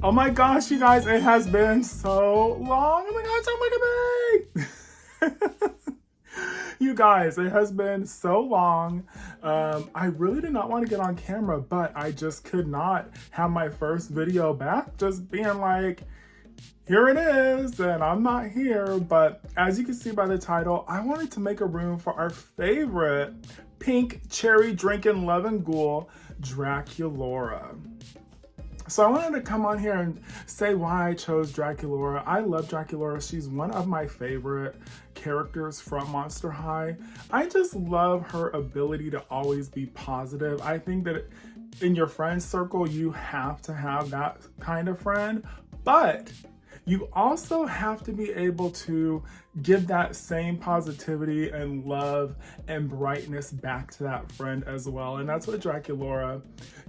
Oh my gosh, you guys, it has been so long. Oh my gosh, oh my god. You guys, it has been so long. I really did not want to get on camera, but I just could not have my first video back just being like, here it is, and I'm not here. But as you can see by the title, I wanted to make a room for our favorite pink cherry drinking loving ghoul, Draculaura. So I wanted to come on here and say why I chose Draculaura. I love Draculaura. She's one of my favorite characters from Monster High. I just love her ability to always be positive. I think that in your friend circle, you have to have that kind of friend, but you also have to be able to give that same positivity and love and brightness back to that friend as well. And that's what Draculaura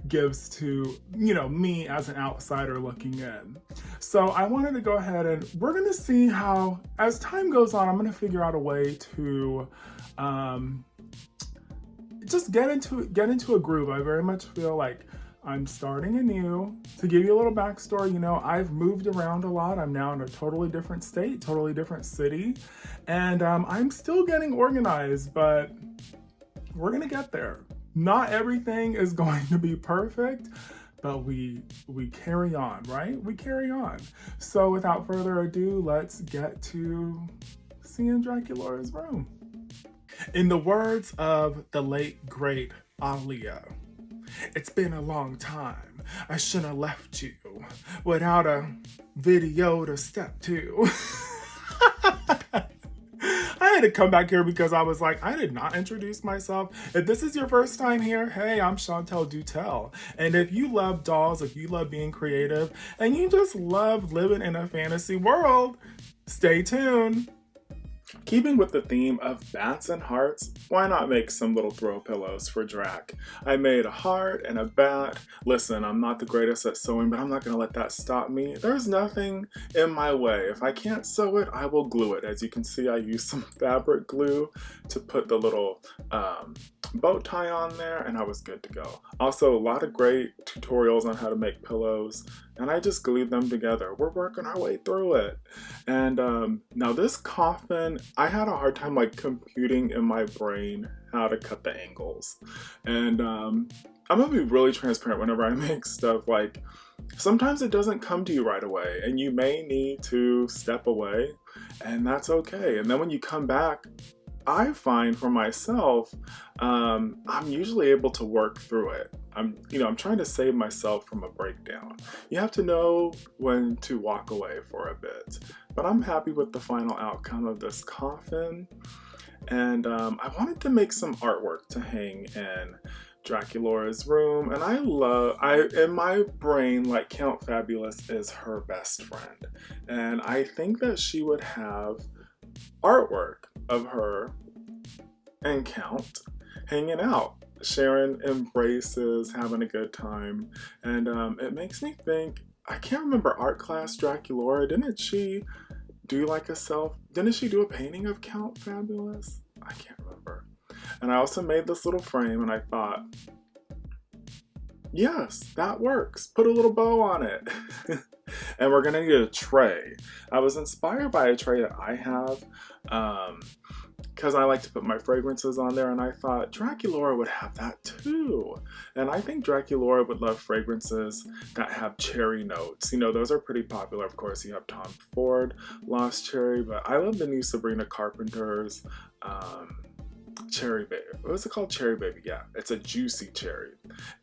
gives to, me as an outsider looking in. So I wanted to go ahead and we're gonna see how, as time goes on, I'm gonna figure out a way to just get into a groove. I very much feel like I'm starting anew. To give you a little backstory, I've moved around a lot. I'm now in a totally different state, totally different city, and I'm still getting organized, but we're gonna get there. Not everything is going to be perfect, but we carry on, right? We carry on. So without further ado, let's get to seeing Draculaura's room. In the words of the late great Aaliyah, it's been a long time. I shouldn't have left you without a video to step to. I had to come back here because I was like, I did not introduce myself. If this is your first time here, hey, I'm Shantel DuTelle. And if you love dolls, if you love being creative, and you just love living in a fantasy world, stay tuned. Keeping with the theme of bats and hearts, why not make some little throw pillows for Drac? I made a heart and a bat. Listen, I'm not the greatest at sewing, but I'm not going to let that stop me. There's nothing in my way. If I can't sew it, I will glue it. As you can see, I used some fabric glue to put the little bow tie on there, and I was good to go. Also, a lot of great tutorials on how to make pillows, and I just glued them together. We're working our way through it. And now this coffin, I had a hard time computing in my brain how to cut the angles. And I'm gonna be really transparent whenever I make stuff. Sometimes it doesn't come to you right away, and you may need to step away, and that's okay. And then when you come back, I find for myself, I'm usually able to work through it. I'm trying to save myself from a breakdown. You have to know when to walk away for a bit. But I'm happy with the final outcome of this coffin. And I wanted to make some artwork to hang in Draculaura's room. And in my brain, Count Fabulous is her best friend. And I think that she would have artwork of her and Count hanging out, sharing embraces, having a good time. And it makes me think, I can't remember art class Draculaura, didn't she do didn't she do a painting of Count Fabulous? I can't remember. And I also made this little frame and I thought, yes, that works. Put a little bow on it. And we're gonna need a tray. I was inspired by a tray that I have because I like to put my fragrances on there, and I thought Draculaura would have that too. And I think Draculaura would love fragrances that have cherry notes. Those are pretty popular. Of course, you have Tom Ford, Lost Cherry, but I love the new Sabrina Carpenter's Cherry Baby. What is it called? Cherry Baby, yeah. It's a juicy cherry.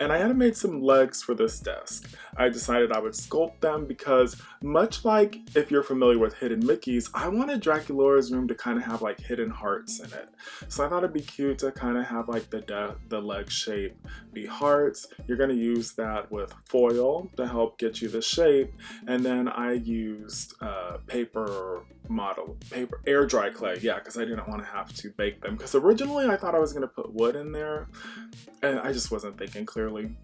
And I had made some legs for this desk. I decided I would sculpt them because much like if you're familiar with Hidden Mickeys, I wanted Draculaura's room to kind of have hidden hearts in it. So I thought it'd be cute to kind of have the leg shape be hearts. You're gonna use that with foil to help get you the shape. And then I used air dry clay, yeah, because I didn't want to have to bake them, because originally I thought I was going to put wood in there and I just wasn't thinking clearly.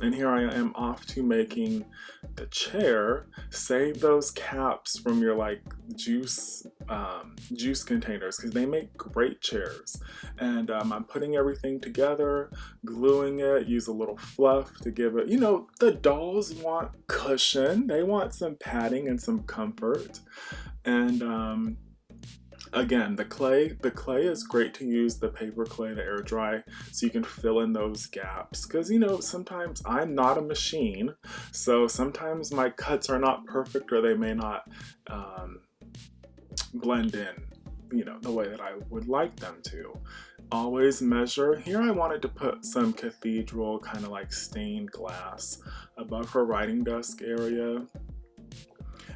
And here I am off to making the chair. Save those caps from your like juice containers because they make great chairs. And I'm putting everything together, gluing it, use a little fluff to give it, you know, the dolls want cushion. They want some padding and some comfort. And again, the clay is great to use, the paper clay to air dry so you can fill in those gaps. Because, you know, sometimes I'm not a machine, so sometimes my cuts are not perfect or they may not blend in, you know, the way that I would like them to. Always measure. Here I wanted to put some cathedral kind of like stained glass above her writing desk area.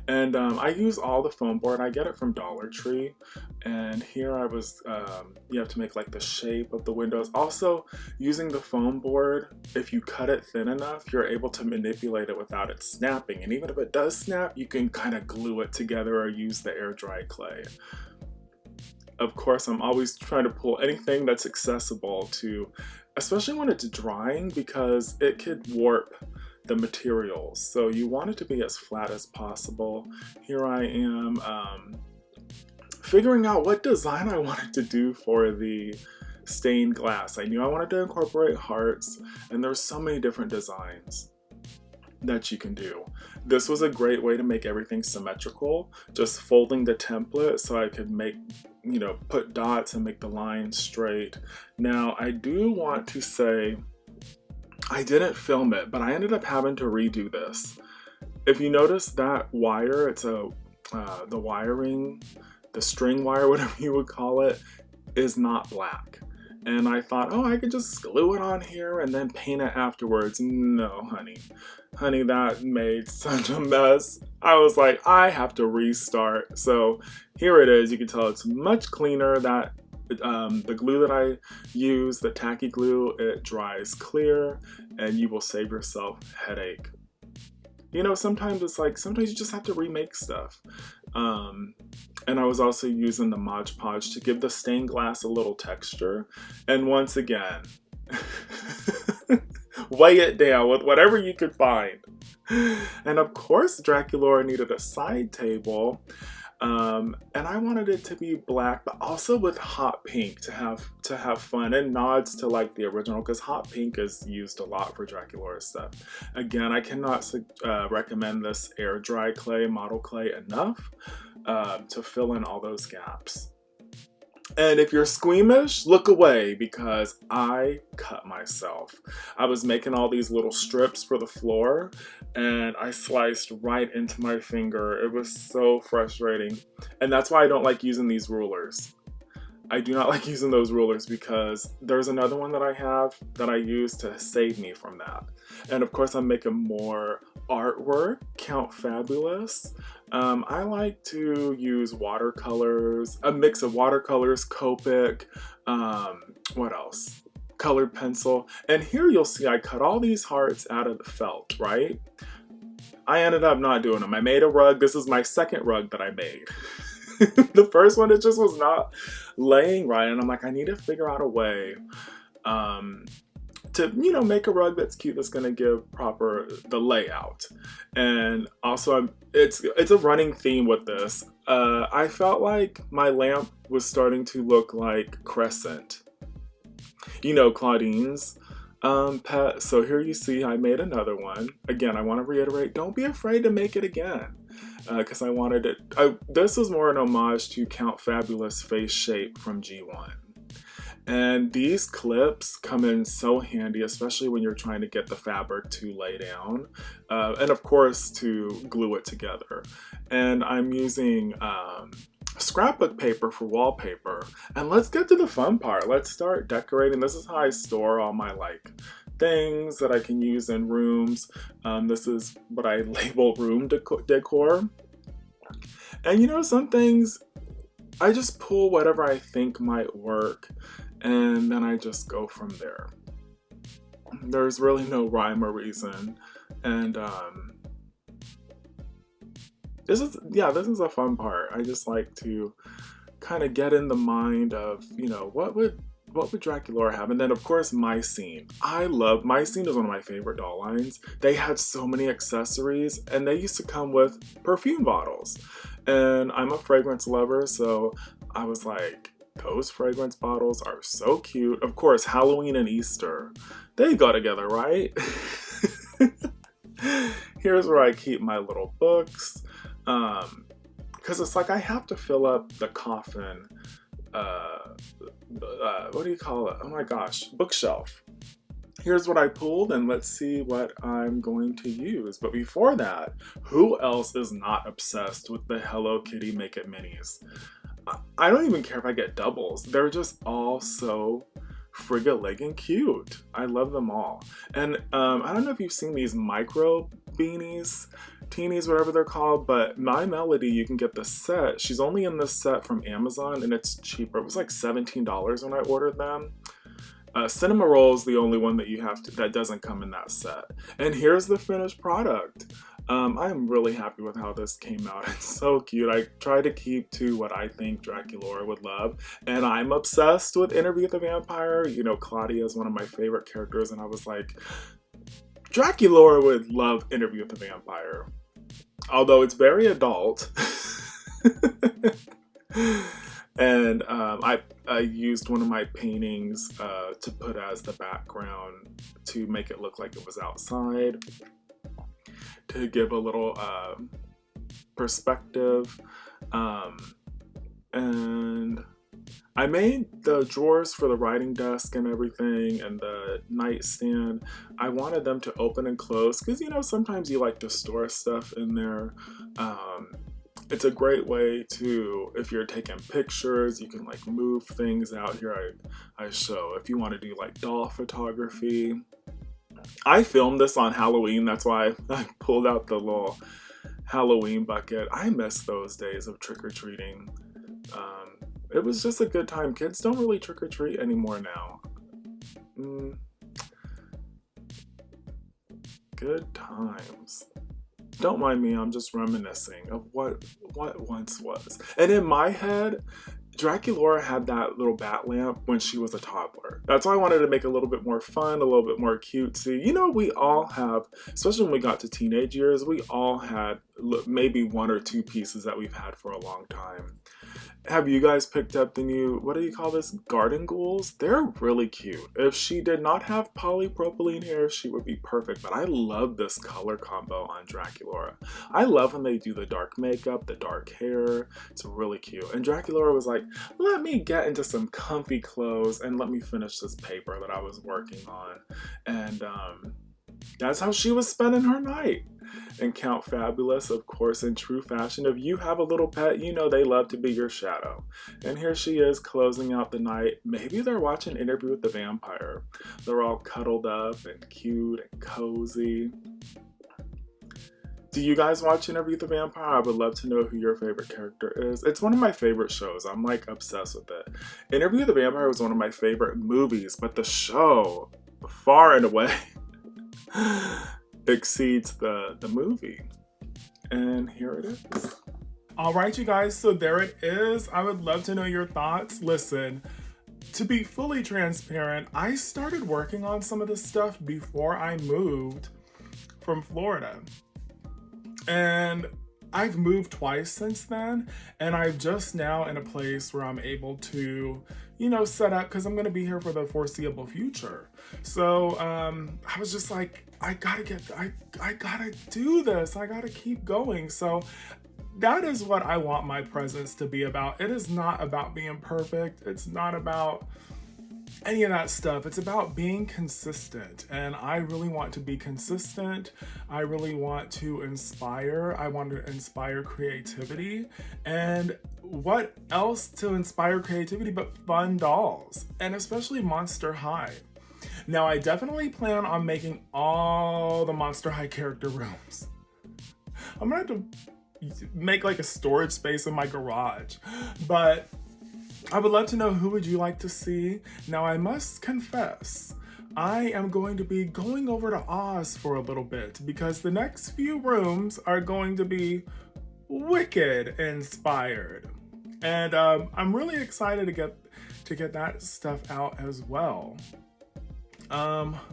And I use all the foam board. I get it from Dollar Tree. And here I was, you have to make like the shape of the windows. Also, using the foam board, if you cut it thin enough, you're able to manipulate it without it snapping. And even if it does snap, you can kind of glue it together or use the air dry clay. Of course, I'm always trying to pull anything that's accessible to, especially when it's drying, because it could warp the materials. So you want it to be as flat as possible. Here I am figuring out what design I wanted to do for the stained glass. I knew I wanted to incorporate hearts, and there's so many different designs that you can do. This was a great way to make everything symmetrical, just folding the template so I could make, you know, put dots and make the lines straight. Now, I do want to say I didn't film it, but I ended up having to redo this. If you notice that wire, it's the wiring, the string wire, whatever you would call it, is not black. And I thought, oh, I could just glue it on here and then paint it afterwards. No, honey. Honey, that made such a mess. I was like, I have to restart. So here it is. You can tell it's much cleaner. That the glue that I use, the tacky glue, it dries clear and you will save yourself headache. You know, sometimes it's like, sometimes you just have to remake stuff. And I was also using the Mod Podge to give the stained glass a little texture. And once again, weigh it down with whatever you could find. And of course, Draculaura needed a side table. And I wanted it to be black, but also with hot pink to have fun and nods to like the original, because hot pink is used a lot for Draculaura stuff. Again, I cannot recommend this air dry clay, model clay enough to fill in all those gaps. And if you're squeamish, look away, because I cut myself. I was making all these little strips for the floor and I sliced right into my finger. It was so frustrating. And that's why I don't like using these rulers. I do not like using those rulers because there's another one that I have that I use to save me from that. And of course, I'm making more artwork, Count Fabulous. I like to use watercolors, a mix of watercolors, Copic, what else? Colored pencil. And here you'll see I cut all these hearts out of the felt, right? I ended up not doing them. I made a rug. This is my second rug that I made. The first one, it just was not laying right. And I'm like, I need to figure out a way to, you know, make a rug that's cute, that's gonna give proper the layout. And also it's a running theme with this. I felt like my lamp was starting to look like Crescent, you know, Claudine's pet. So here you see I made another one. Again, I want to reiterate, don't be afraid to make it again, because I wanted it. This was more an homage to Count Fabulous face shape from G1. And these clips come in so handy, especially when you're trying to get the fabric to lay down, and of course to glue it together. And I'm using scrapbook paper for wallpaper. And let's get to the fun part. Let's start decorating. This is how I store all my like things that I can use in rooms. This is what I label room decor. And you know, some things I just pull whatever I think might work, and then I just go from there. There's really no rhyme or reason. And this is a fun part. I just like to kind of get in the mind of, you know, what would what would Draculaura have? And then of course Mycene. Mycene is one of my favorite doll lines. They had so many accessories and they used to come with perfume bottles. And I'm a fragrance lover, so I was like, those fragrance bottles are so cute. Of course, Halloween and Easter, they go together, right? Here's where I keep my little books. Because it's like I have to fill up the coffin, what do you call it? Oh my gosh, bookshelf. Here's what I pulled and let's see what I'm going to use. But before that, who else is not obsessed with the Hello Kitty Make It Minis? I don't even care if I get doubles. They're just all so frigga-legging cute. I love them all. And I don't know if you've seen these micro beanies, teenies, whatever they're called, but My Melody, you can get the set. She's only in this set from Amazon and it's cheaper. It was like $17 when I ordered them. Cinema Roll is the only one that that doesn't come in that set. And here's the finished product. I am really happy with how this came out. It's so cute. I try to keep to what I think Draculaura would love. And I'm obsessed with Interview with the Vampire. You know, Claudia is one of my favorite characters. And I was like, Draculaura would love Interview with the Vampire. Although it's very adult. And I used one of my paintings to put as the background to make it look like it was outside, to give a little perspective. And I made the drawers for the writing desk and everything and the nightstand. I wanted them to open and close because, you know, sometimes you like to store stuff in there. It's a great way to, if you're taking pictures, you can like move things out here. I show if you want to do like doll photography. I filmed this on Halloween. That's why I pulled out the little Halloween bucket. I miss those days of trick-or-treating. It was just a good time. Kids don't really trick-or-treat anymore now. Good times. Don't mind me, I'm just reminiscing of what once was. And in my head, Draculaura had that little bat lamp when she was a toddler. That's why I wanted to make it a little bit more fun, a little bit more cutesy. You know, we all have, especially when we got to teenage years, we all had maybe one or two pieces that we've had for a long time. Have you guys picked up the new, what do you call this, garden ghouls? They're really cute. If she did not have polypropylene hair, she would be perfect. But I love this color combo on Draculaura. I love when they do the dark makeup, the dark hair. It's really cute. And Draculaura was like, let me get into some comfy clothes and let me finish this paper that I was working on. And that's how she was spending her night. And Count Fabulous, of course, in true fashion. If you have a little pet, you know they love to be your shadow. And here she is closing out the night. Maybe they're watching Interview with the Vampire. They're all cuddled up and cute and cozy. Do you guys watch Interview with the Vampire? I would love to know who your favorite character is. It's one of my favorite shows. I'm like obsessed with it. Interview with the Vampire was one of my favorite movies, but the show, far and away, exceeds the movie. And here it is. All right, you guys, so there it is. I would love to know your thoughts. Listen, to be fully transparent, I started working on some of this stuff before I moved from Florida. And I've moved twice since then, and I'm just now in a place where I'm able to, you know, set up, because I'm going to be here for the foreseeable future. So I was just like, I gotta do this. I gotta keep going. So that is what I want my presence to be about. It is not about being perfect. It's not about any of that stuff. It's about being consistent. And I really want to be consistent. I really want to inspire. I want to inspire creativity. And what else to inspire creativity but fun dolls? And especially Monster High. Now, I definitely plan on making all the Monster High character rooms. I'm gonna have to make like a storage space in my garage. But I would love to know, who would you like to see? Now, I must confess, I am going to be going over to Oz for a little bit because the next few rooms are going to be wicked inspired. And I'm really excited to get that stuff out as well.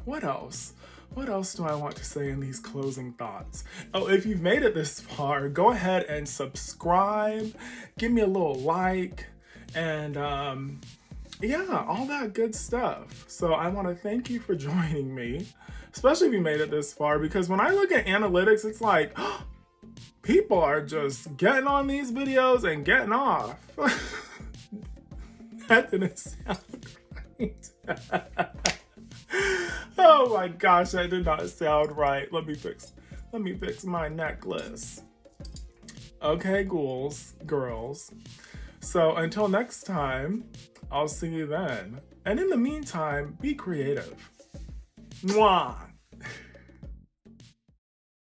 What else? What else do I want to say in these closing thoughts? Oh, if you've made it this far, go ahead and subscribe, give me a little like, and yeah, all that good stuff. So I want to thank you for joining me, especially if you made it this far, because when I look at analytics, it's like, people are just getting on these videos and getting off. That didn't sound right. Oh my gosh, that did not sound right. Let me fix my necklace. Okay, ghouls, girls. So until next time, I'll see you then. And in the meantime, be creative. Mwah!